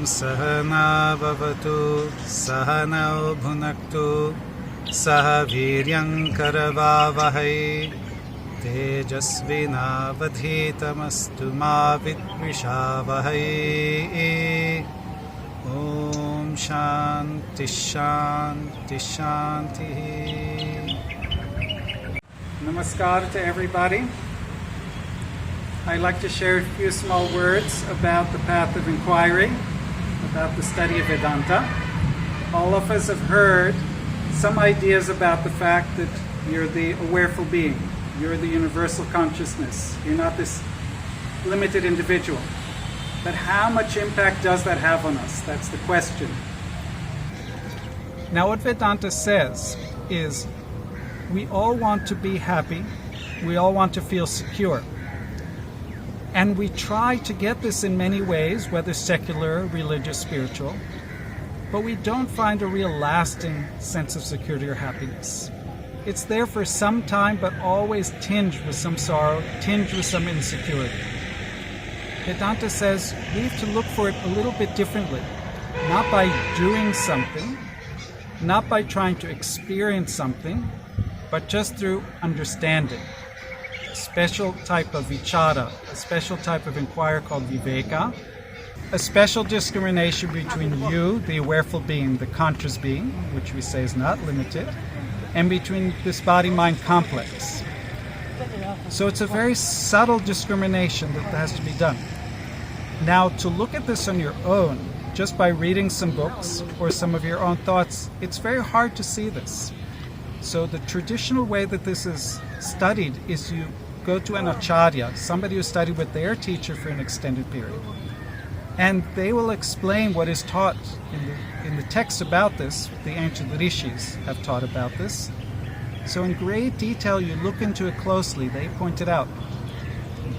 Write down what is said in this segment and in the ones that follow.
सहना भवतु सहनौ भुनक्तु सह वीर्यङ्करवावहै तेजस्विनावधीतमस्तु मा विद्विषावहै। ॐ शान्ति शान्ति शान्तिः। Namaskar to everybody. I'd like to share a few small words about the path of inquiry, about the study of Vedanta. All of us have heard some ideas about the fact that you're the awareful being, you're the universal consciousness, you're not this limited individual. But how much impact does that have on us? That's the question. Now what Vedanta says is we all want to be happy, we all want to feel secure. And we try to get this in many ways, whether secular, religious, spiritual, but we don't find a real lasting sense of security or happiness. It's there for some time, but always tinged with some sorrow, tinged with some insecurity. Vedanta says we have to look for it a little bit differently, not by doing something, not by trying to experience something, but just through understanding. A special type of vichara, a special type of inquiry called viveka, a special discrimination between you, the awareful being, the conscious being, which we say is not limited, and between this body-mind complex. So it's a very subtle discrimination that has to be done. Now, to look at this on your own, just by reading some books or some of your own thoughts, it's very hard to see this. So the traditional way that this is studied is you go to an acharya, somebody who studied with their teacher for an extended period. And they will explain what is taught in the text about this. The ancient rishis have taught about this. So in great detail, you look into it closely. They point it out.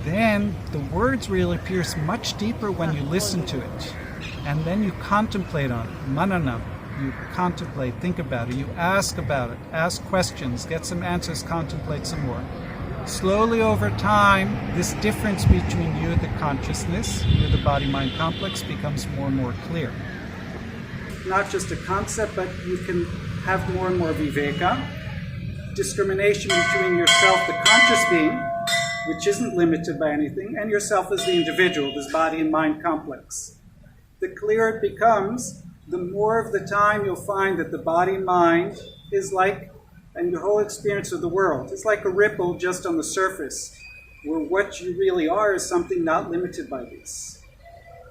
Then the words really pierce much deeper when you listen to it. And then you contemplate on it, manana. You contemplate, think about it, you ask about it, ask questions, get some answers, contemplate some more. Slowly over time, this difference between you, the consciousness, you, the body-mind complex, becomes more and more clear. Not just a concept, but you can have more and more viveka, discrimination between yourself, the conscious being, which isn't limited by anything, and yourself as the individual, this body and mind complex. The clearer it becomes, the more of the time you'll find that the body-mind is like, and your whole experience of the world, is like a ripple just on the surface, where what you really are is something not limited by this.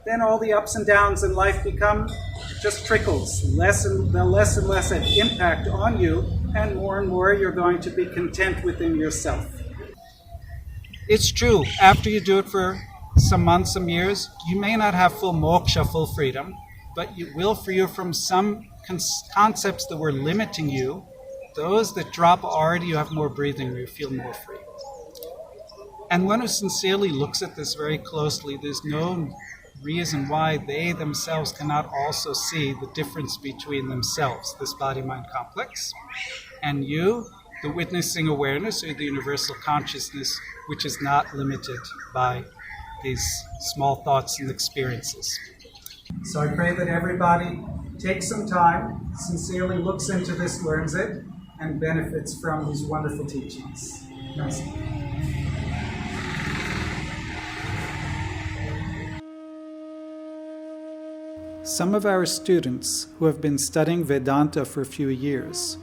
Then all the ups and downs in life become just trickles, less and less impact on you, and more you're going to be content within yourself. It's true, after you do it for some months, some years, you may not have full moksha, full freedom, but you will free you from some concepts that were limiting you. Those that drop already, you have more breathing, you feel more free. And one who sincerely looks at this very closely, there's no reason why they themselves cannot also see the difference between themselves, this body-mind complex, and you, the witnessing awareness, or the universal consciousness, which is not limited by these small thoughts and experiences. So I pray that everybody takes some time, sincerely looks into this, learns it, and benefits from these wonderful teachings. Namaste. Some of our students who have been studying Vedanta for a few years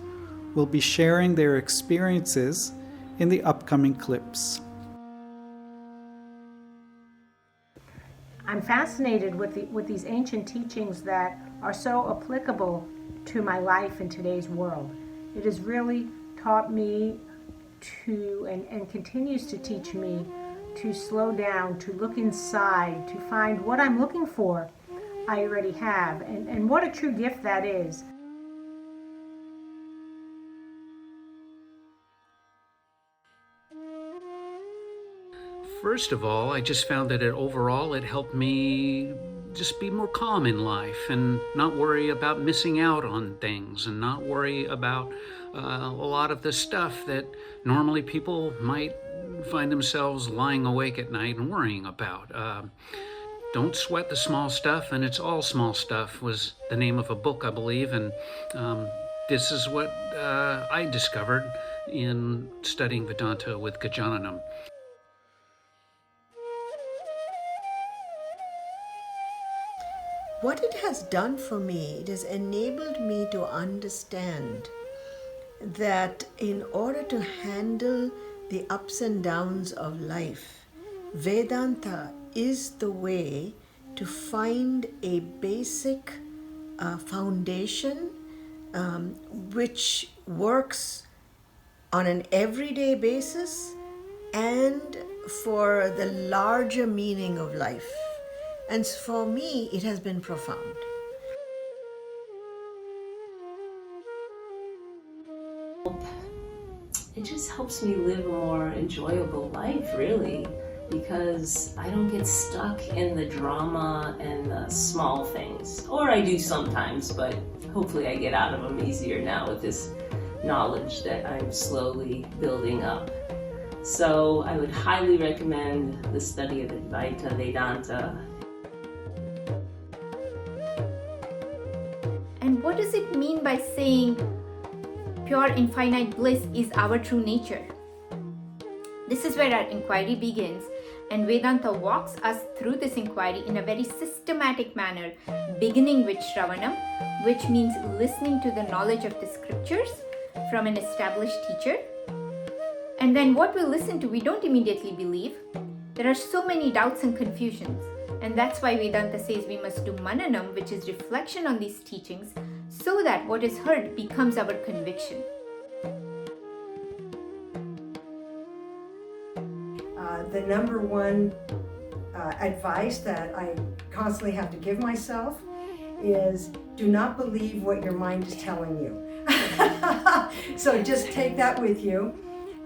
will be sharing their experiences in the upcoming clips. I'm fascinated with these ancient teachings that are so applicable to my life in today's world. It has really taught me to, and continues to teach me, to slow down, to look inside, to find what I'm looking for I already have, and what a true gift that is. First of all, I just found that overall it helped me just be more calm in life and not worry about missing out on things and not worry about a lot of the stuff that normally people might find themselves lying awake at night and worrying about. Don't Sweat the Small Stuff, and It's All Small Stuff was the name of a book, I believe, and this is what I discovered in studying Vedanta with Gajananam. What it has done for me, it has enabled me to understand that in order to handle the ups and downs of life, Vedanta is the way to find a basic foundation which works on an everyday basis and for the larger meaning of life. And for me, it has been profound. It just helps me live a more enjoyable life, really, because I don't get stuck in the drama and the small things. Or I do sometimes, but hopefully I get out of them easier now with this knowledge that I'm slowly building up. So I would highly recommend the study of Advaita Vedanta. And what does it mean by saying pure infinite bliss is our true nature? This is where our inquiry begins, and Vedanta walks us through this inquiry in a very systematic manner, beginning with Shravanam, which means listening to the knowledge of the scriptures from an established teacher. And then what we listen to, we don't immediately believe. There are so many doubts and confusions. And that's why Vedanta says we must do mananam, which is reflection on these teachings, so that what is heard becomes our conviction. The number one advice that I constantly have to give myself is do not believe what your mind is telling you. So just take that with you.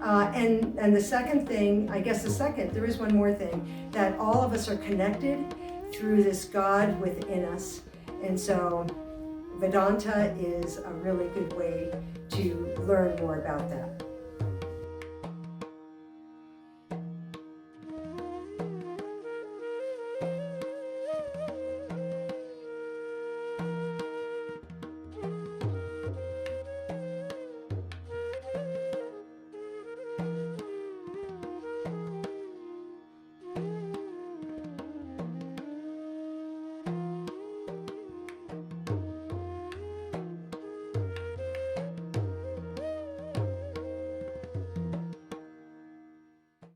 And the second thing, there is one more thing, that all of us are connected through this God within us. And so Vedanta is a really good way to learn more about that.